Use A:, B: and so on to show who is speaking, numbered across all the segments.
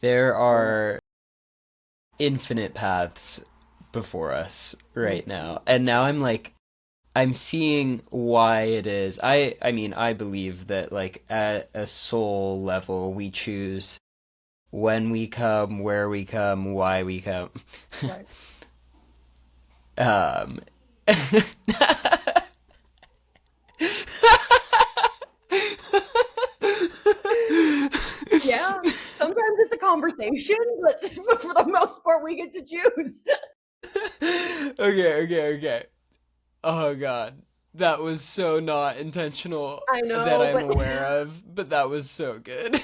A: There are infinite paths before us right
B: Mhm.
A: now. And now I'm seeing why it is. I mean, I believe that like at a soul level we choose when we come, where we come, why we come.
B: Right.
A: Um
B: Yeah. Sometimes it's a conversation, but for the most part, we get to choose.
A: okay. Oh God. That was so not intentional
B: I
A: that
B: know,
A: I'm
B: but
A: aware of, but that was so good.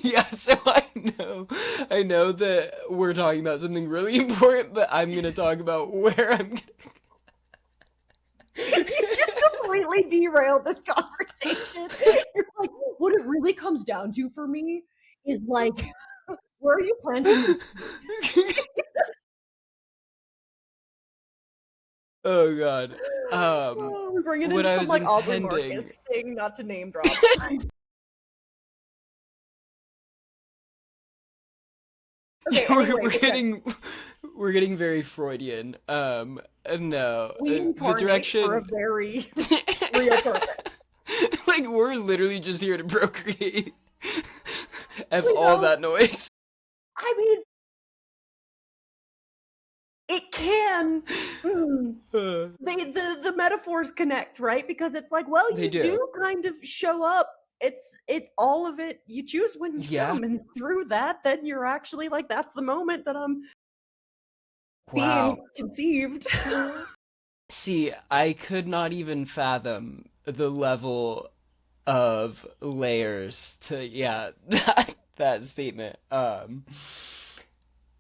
A: Yeah, so I know that we're talking about something really important, but I'm gonna talk about where I'm
B: you just completely derailed this conversation. You're like, what it really comes down to for me is like, where are you planting your seed?
A: gonna. Oh God. Um,
B: Oh, we bring it
A: what
B: into
A: I
B: some
A: was
B: like Aubrey Marcus
A: intending.
B: thing, not to name drop. Okay, anyway,
A: We're
B: but yes,
A: getting very Freudian. No,
B: we
A: the
B: incarnate for a
A: direction.
B: very real purpose.
A: Like we're literally just here to procreate. F
B: We
A: all
B: know.
A: that noise.
B: I mean, it can. Mm,
A: Uh,
B: the metaphors connect, right? Because it's like, well,
A: they
B: you
A: do.
B: do kind of show up. It's it all of it. You choose when you
A: Yeah.
B: come, and through that, then you're actually like, that's the moment that I'm being
A: Wow.
B: conceived.
A: See, I could not even fathom the level of layers to yeah that statement.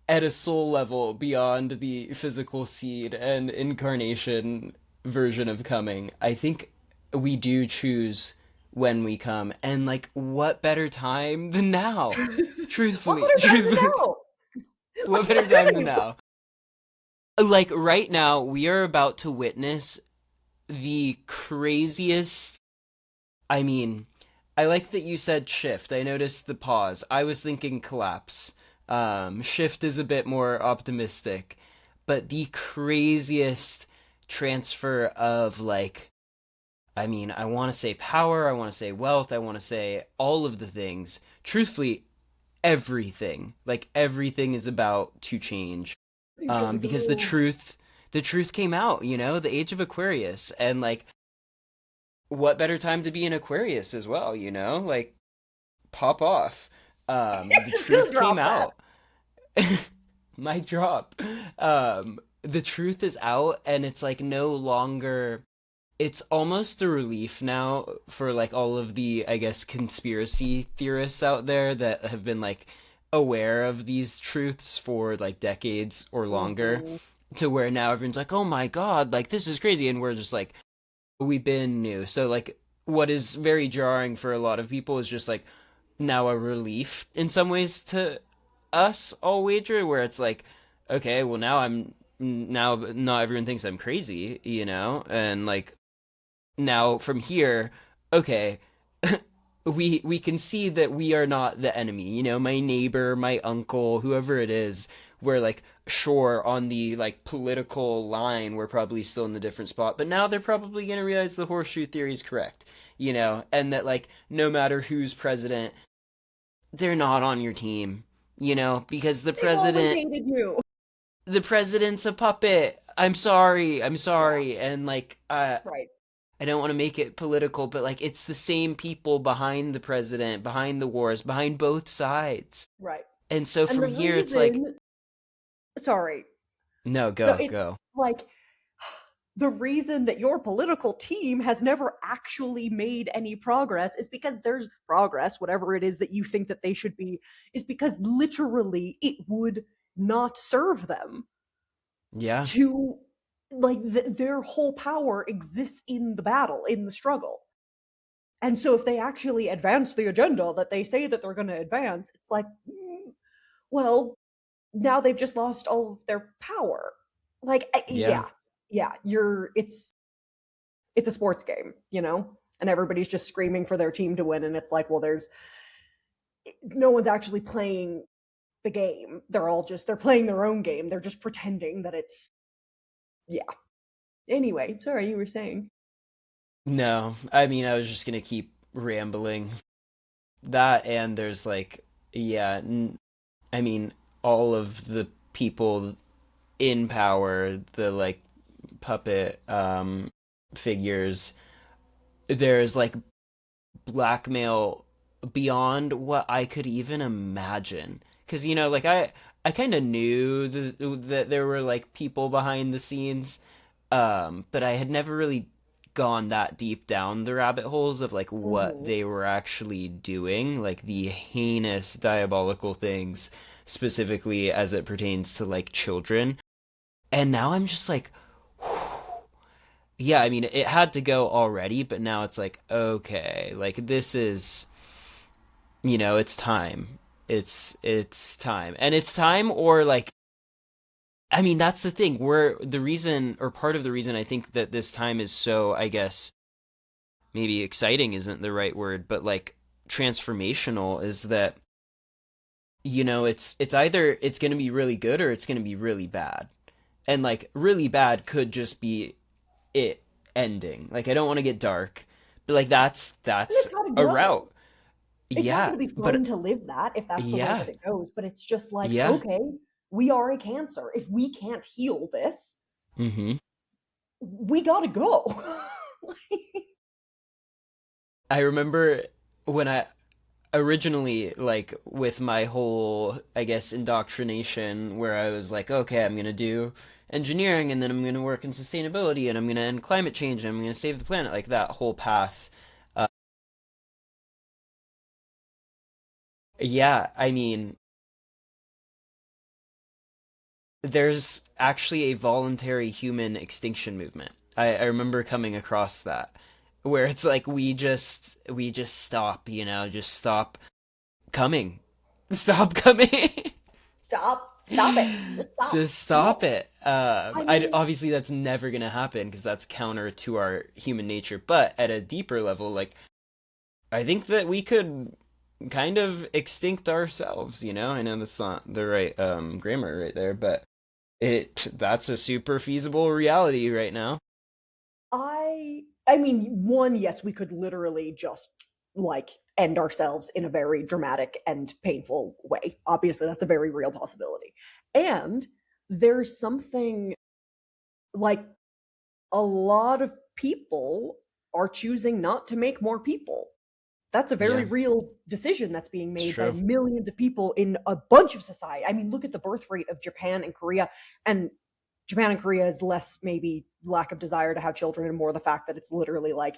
A: At a soul level beyond the physical seed and incarnation version of coming, I think we do choose when we come, and like what better time than now?
B: What
A: Truthfully,
B: better time to
A: truthfully,
B: know?
A: what
B: Like
A: better time than
B: literally,
A: now? Like right now, we are about to witness the craziest. I mean, I like that you said shift. I noticed the pause. I was thinking collapse. Shift is a bit more optimistic, but the craziest transfer of like, I mean, I want to say power, I want to say wealth, I want to say all of the things. Truthfully, everything. Like everything is about to change.
B: things gotta
A: Because
B: go.
A: the truth came out, the age of Aquarius, and like what better time to be an Aquarius as well, Like pop off.
B: I'm
A: The
B: just gonna
A: truth came
B: drop that.
A: out. Mic drop. The truth is out, and it's like no longer. It's almost a relief now for like all of the, I guess, conspiracy theorists out there that have been like aware of these truths for like decades or longer,
B: Mhm.
A: to where now everyone's like, oh my God, like this is crazy. And we're just like, we been new. So like what is very jarring for a lot of people is just like now a relief in some ways to us all wager, where it's like, okay, well now not everyone thinks I'm crazy, and like now from here, okay, we can see that we are not the enemy. My neighbor, my uncle, whoever it is, we're like sure on the like political line we're probably still in the different spot, but now they're probably going to realize the horseshoe theory is correct, and that like no matter who's president, they're not on your team, because
B: They've always hated you.
A: the president's a puppet. I'm
B: Yeah,
A: sorry, and like
B: right.
A: I don't want to make it political, but like it's the same people behind the president, behind the wars, behind both sides.
B: Right.
A: And so
B: And
A: from
B: the
A: here, it's like,
B: reason, sorry,
A: no,
B: no,
A: go,
B: it's
A: go.
B: like the reason that your political team has never actually made any progress is because there's progress, whatever it is that you think that they should be, is because literally it would not serve them
A: Yeah,
B: to like their whole power exists in the battle, in the struggle. And so if they actually advance the agenda that they say that they're going to advance, it's like, well, now they've just lost all of their power. Like,
A: yeah,
B: yeah, yeah, it's a sports game, and everybody's just screaming for their team to win. And it's like, well, there's no one's actually playing the game. They're playing their own game. They're just pretending that it's yeah. Anyway, sorry, you were saying.
A: No, I mean, I was just gonna keep rambling. That and there's like, yeah, I mean, all of the people in power, the like puppet figures, there's like blackmail beyond what I could even imagine. Because, you know, like I kind of knew that there were like people behind the scenes, but I had never really gone that deep down the rabbit holes of like what
B: Mhm.
A: they were actually doing, like the heinous, diabolical things, specifically as it pertains to like children. And now I'm just like, yeah, I mean, it had to go already, but now it's like, okay, like this is, it's time. It's time. And it's time or like I mean, that's the thing. Where the reason or part of the reason I think that this time is so, I guess, maybe exciting isn't the right word, but like transformational is that it's either it's going to be really good or it's going to be really bad. And like really bad could just be it ending. Like I don't want to get dark, but like
B: And
A: that's
B: it's gotta
A: a
B: go.
A: route.
B: It's not
A: Yeah,
B: gonna be fun
A: but
B: to live that if that's the way
A: yeah.
B: that it goes, but it's just like,
A: Yeah.
B: okay, we are a cancer. If we can't heal this,
A: Mhm.
B: we gotta go. Like,
A: I remember when I originally like with my whole I guess indoctrination where I was like, okay, I'm going to do engineering and then I'm going to work in sustainability and I'm going to end climate change and I'm going to save the planet like that whole path. Uh, yeah, I mean, there's actually a voluntary human extinction movement. I remember coming across that where it's like we just stop, just stop coming. Stop coming.
B: stop it. Just stop.
A: Just stop
B: No.
A: it.
B: I
A: I
B: mean,
A: obviously that's never gonna happen because that's counter to our human nature. But at a deeper level, like I think that we could kind of extinct ourselves. I know that's not the right grammar right there, but that's a super feasible reality right now.
B: I mean, one, yes, we could literally just like end ourselves in a very dramatic and painful way. Obviously, that's a very real possibility. And there's something like a lot of people are choosing not to make more people. That's a very
A: Yeah,
B: real decision that's being
A: it's
B: made by
A: true.
B: millions of people in a bunch of society. I mean, look at the birth rate of Japan and Korea. And Japan and Korea is less maybe lack of desire to have children and more the fact that it's literally like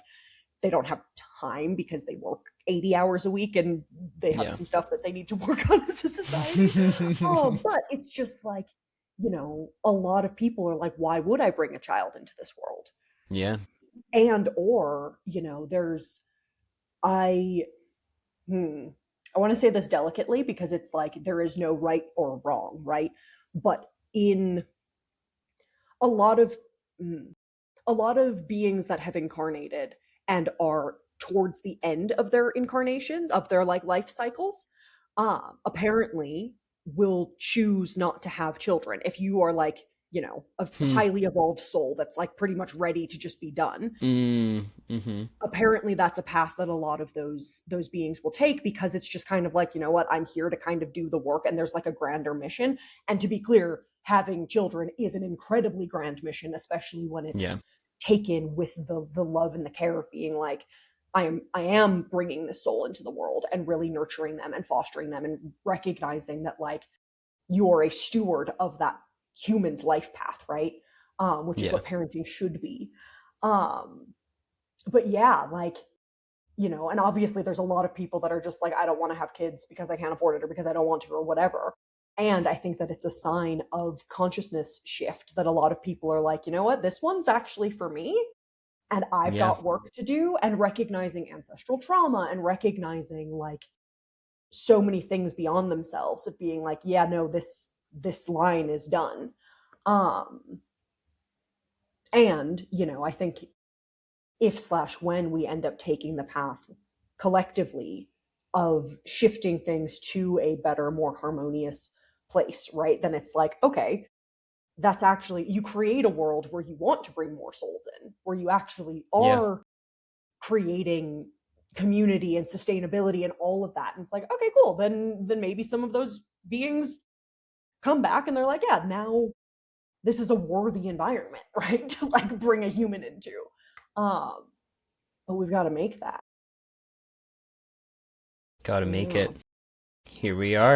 B: they don't have time because they work 80 hours a week and they have
A: Yeah.
B: some stuff that they need to work on as a society. But it's just like, a lot of people are like, why would I bring a child into this world?
A: Yeah.
B: And or, there's I hmm, I want to say this delicately because it's like there is no right or wrong, right? But in a lot of mm, a lot of beings that have incarnated and are towards the end of their incarnation of their like life cycles apparently will choose not to have children if you are like a
A: Hmm.
B: highly evolved soul that's like pretty much ready to just be done.
A: Mm-hmm.
B: Apparently that's a path that a lot of those beings will take because it's just kind of like, what, I'm here to kind of do the work and there's like a grander mission. And to be clear, having children is an incredibly grand mission, especially when
A: Yeah.
B: it's taken with the love and the care of being like, I am bringing this soul into the world and really nurturing them and fostering them and recognizing that like you are a steward of that human's life path, right? Which is
A: Yeah.
B: what parenting should be. um but yeah, like, and obviously there's a lot of people that are just like, I don't want to have kids because I can't afford it or because I don't want to or whatever. And I think that it's a sign of consciousness shift that a lot of people are like, you know what, this one's actually for me and I've
A: Yeah.
B: got work to do, and recognizing ancestral trauma and recognizing like so many things beyond themselves of being like, yeah, no, this line is done. Um and, I think if slash when we end up taking the path collectively of shifting things to a better, more harmonious place, right? Then it's like, okay, that's actually, you create a world where you want to bring more souls in, where you actually
A: Yeah.
B: are creating community and sustainability and all of that. And it's like, okay, cool. Then maybe some of those beings come back and they're like, yeah, now this is a worthy environment, right? To like bring a human into. Um, but we've got to make that.
A: Gotta make
B: Yeah.
A: it. Here we are.